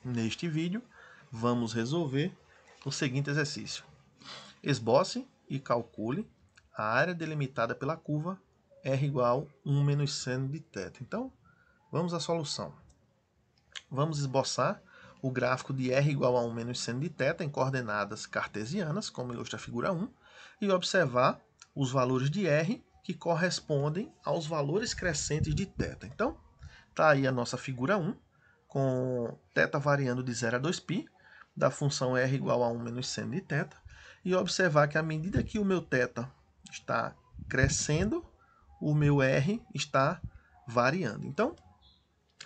Neste vídeo, vamos resolver o seguinte exercício. Esboce e calcule a área delimitada pela curva R igual 1 menos seno de θ. Então, vamos à solução. Vamos esboçar o gráfico de R igual a 1 menos seno de θ em coordenadas cartesianas, como ilustra a figura 1, e observar os valores de R que correspondem aos valores crescentes de θ. Então, está aí a nossa figura 1, com θ variando de 0 a 2π, da função R igual a 1 menos seno de θ, e observar que à medida que o meu θ está crescendo, o meu R está variando. Então,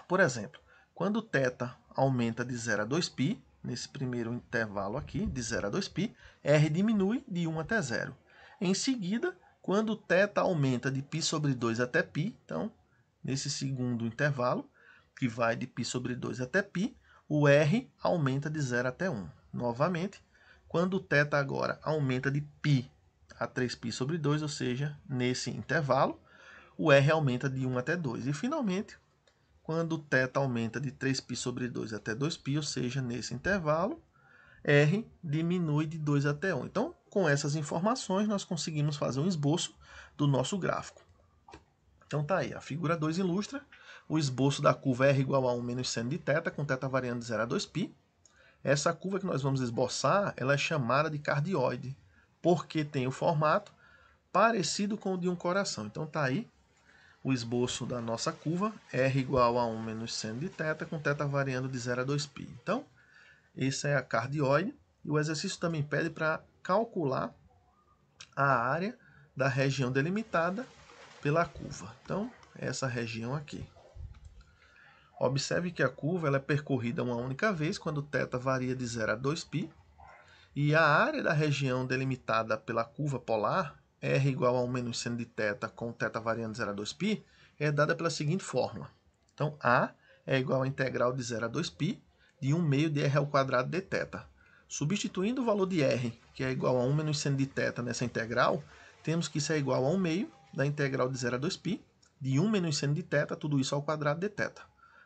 por exemplo, quando θ aumenta de 0 a 2π, nesse primeiro intervalo aqui, de 0 a 2π, R diminui de 1 até 0. Em seguida, quando θ aumenta de π sobre 2 até π, então, nesse segundo intervalo, que vai de π sobre 2 até π, o R aumenta de 0 até 1. Novamente, quando θ agora aumenta de π a 3π sobre 2, ou seja, nesse intervalo, o R aumenta de 1 até 2. E, finalmente, quando θ aumenta de 3π sobre 2 até 2π, ou seja, nesse intervalo, R diminui de 2 até 1. Então, com essas informações, nós conseguimos fazer um esboço do nosso gráfico. Então, tá aí. A figura 2 ilustra o esboço da curva R igual a 1 menos seno de θ, com θ variando de 0 a 2π. Essa curva que nós vamos esboçar, ela é chamada de cardioide, porque tem o formato parecido com o de um coração. Então, tá aí o esboço da nossa curva, R igual a 1 menos seno de θ, com θ variando de 0 a 2π. Então, essa é a cardioide. E o exercício também pede para calcular a área da região delimitada pela curva. Então, essa região aqui. Observe que a curva ela é percorrida uma única vez, quando θ varia de 0 a 2π. E a área da região delimitada pela curva polar, R igual a 1 menos seno de θ com θ variando de 0 a 2π, é dada pela seguinte fórmula. Então, A é igual a integral de 0 a 2π de 1 meio de R ao quadrado dθ. Substituindo o valor de R, que é igual a 1 menos seno de θ nessa integral, temos que isso é igual a 1 meio da integral de 0 a 2π de 1 menos seno de θ, tudo isso ao quadrado dθ.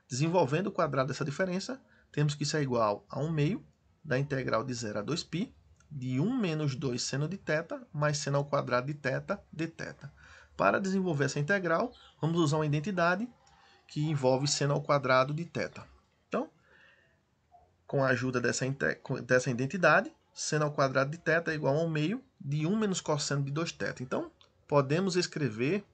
Desenvolvendo o quadrado dessa diferença, temos que isso é igual a 1 meio da integral de 0 a 2π de 1 menos 2 seno de θ mais seno ao quadrado de θ dθ. Para desenvolver essa integral, vamos usar uma identidade que envolve seno ao quadrado de θ. Então, com a ajuda dessa identidade, seno ao quadrado de θ é igual a 1 meio de 1 menos cosseno de 2θ. Então, podemos escrever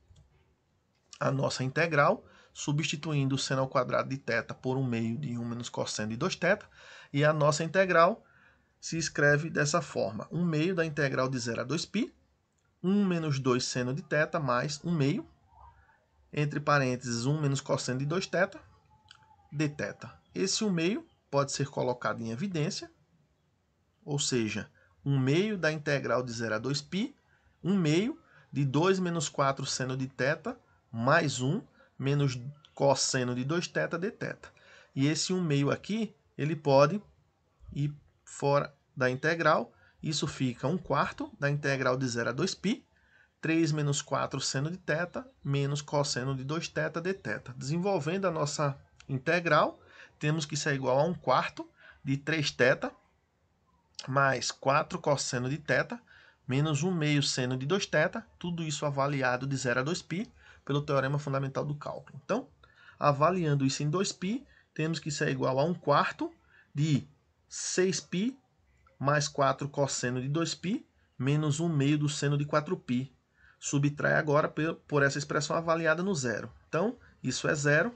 a nossa integral substituindo o seno ao quadrado de θ por 1 meio de 1 menos cosseno de 2θ, e a nossa integral se escreve dessa forma: 1 meio da integral de 0 a 2π, 1 menos 2 seno de θ mais 1 meio, entre parênteses 1 menos cosseno de 2θ, dθ. Esse 1 meio pode ser colocado em evidência, ou seja, 1 meio da integral de 0 a 2π, 1 meio de 2 menos 4 seno de θ, mais 1 menos cosseno de 2θ dθ. E esse 1 meio aqui, ele pode ir fora da integral. Isso fica 1 quarto da integral de 0 a 2π, 3 menos 4 seno de θ, menos cosseno de 2θ dθ. Desenvolvendo a nossa integral, temos que isso é igual a 1 quarto de 3θ, mais 4 cosseno de θ, menos 1 meio seno de 2θ, tudo isso avaliado de 0 a 2π, pelo teorema fundamental do cálculo. Então, avaliando isso em 2π, temos que isso é igual a 1 quarto de 6π mais 4 cosseno de 2π, menos 1 meio do seno de 4π. Subtrai agora por essa expressão avaliada no zero. Então, isso é 0,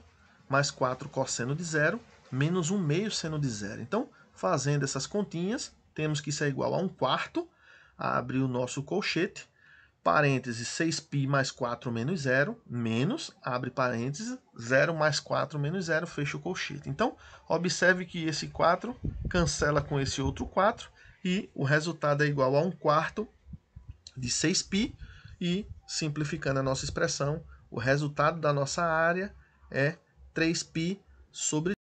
mais 4 cosseno de 0, menos 1 meio seno de 0. Então, fazendo essas continhas, temos que isso é igual a 1 quarto, abre o nosso colchete, parênteses 6π mais 4 menos 0, menos, abre parênteses, 0 mais 4 menos 0, fecha o colchete. Então, observe que esse 4 cancela com esse outro 4, e o resultado é igual a 1 quarto de 6π, e, simplificando a nossa expressão, o resultado da nossa área é 3π sobre